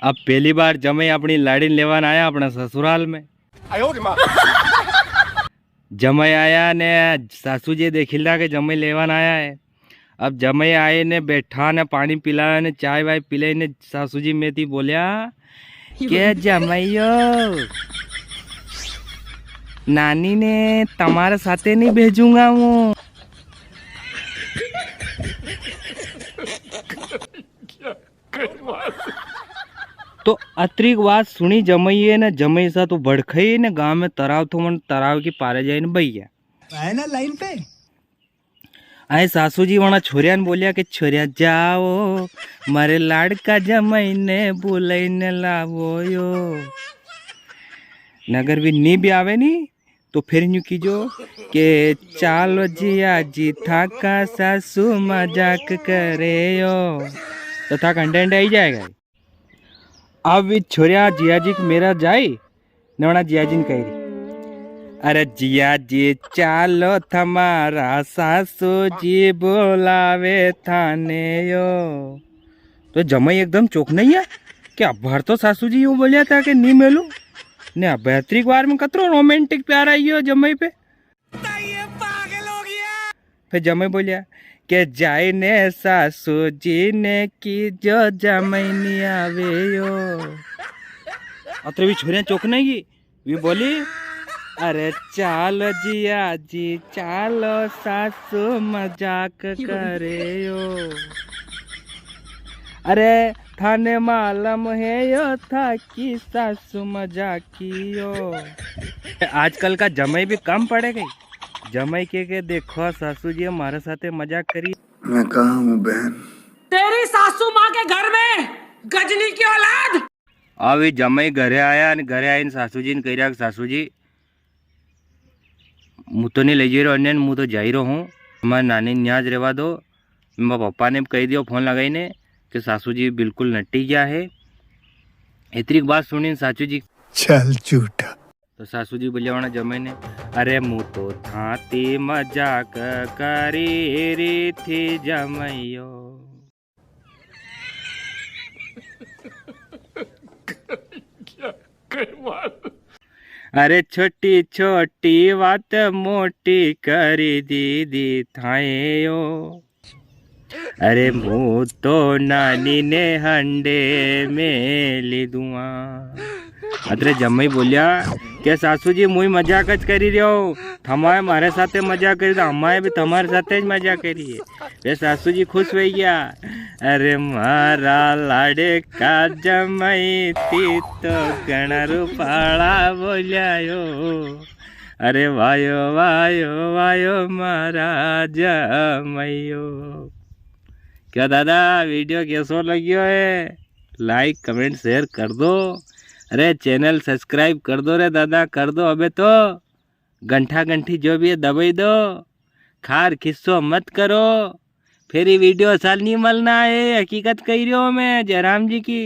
अब पहली बार जमाई अपनी लाड़ी लेवान आया अपना ससुराल में। जमाई आया ने सासू जी देखिला के जमाई लेवान आया है। अब जमाई आए ने बैठा ने पानी पिलाया ने चाय वाय पिलाई ने सासू जी में थी बोलिया के जमाईयो नानी ने तुम्हारे साथे नहीं भेजूंगा हूँ। तो अतरीक बात सुनी जमाईए ने जमाई सा तो भड़कई ने गांव में तराव थो मन तराव की पारे जाए भैया है ना लाइन पे। आए सासू जी वहाँ छोरिया ने बोलिया कि छोरिया जाओ मारे लाड़का जमाई ने बुलाई ने लावो यो। नगर भी नी भी आवे नी तो फिर यूं कीजो के चालो जिया जी था का सासू मजाक करे यो तो था कंटेंट आई जाएगा। अब छोरिया जिया जी मेरा जाए नवना जिया जी ने कही रही अरे जिया जी चालो थमारा सासू जी बोलावे थाने यो। तो जमाई एकदम चौक नहीं है क्या भर तो सासू जी यूं बोलिया था कि नहीं मेलू ने बेहतरीन बार में कतरो रोमांटिक प्यार आई हो जमाई पे। ये पागल हो गया। फिर जमाई बोलिया के जाए ने सासू जी ने की जो जमाई नहीं आवे यो। अत्र भी छोरियां चौक नहीं भी बोली अरे चालो जिया जी चालो सासू मजाक करे यो। अरे थाने मालूम है यो था कि सासू मजाक कियो। आजकल का जमाई भी कम पड़े गई। जमाई के देखो सासू जी हमारे साथे मजाक करी। मैं कहाँ हूँ बहन? तेरी सासू माँ के घर में गजनी की औलाद। अब जमाई घरे आया घरे आई सासू जी ने कह रहा सासू जी मुँह तो नहीं ले जी रहा अन्य मुँह तो जा ही रहा हूँ हमारे नानी न्याज रेवा दो। मेरे पप्पा ने कह दिया फोन लगाई ने कि सासू जी बिल्कुल नट्टी गया है। इतनी बात सुनी सासू जी चल झूठा। तो सासू जी बोलिया वाला जमाई ने अरे मुँह तो थाती मजाक करी री थी जमाइयो। अरे छोटी छोटी बात मोटी करी दीदी थायो। अरे मुँह तो नानी ने हंडे में ली दुआ। अतरे जमाई बोलिया क्या सासू जी मुई मजाक ज करी रहो थमाए मारे साथे मजाक करी तो हमारे भी तुम्हारे साथे ज मजाक करिए। वे सासू जी खुश हो गया। अरे मारा लाड़े का जमाई थी तो घना रूपाला बोलियायो। अरे वायो वायो वायो मारा जमाइयो। क्या दादा वीडियो कैसो लगियो है लाइक कमेंट शेयर कर दो। अरे चैनल सब्सक्राइब कर दो रे दादा कर दो। अबे तो घंटा घंटी जो भी है दबाई दो। खार खिस्सो मत करो फिर ये वीडियो साल नहीं मलना है। हकीकत कह रही हूँ मैं जयराम जी की।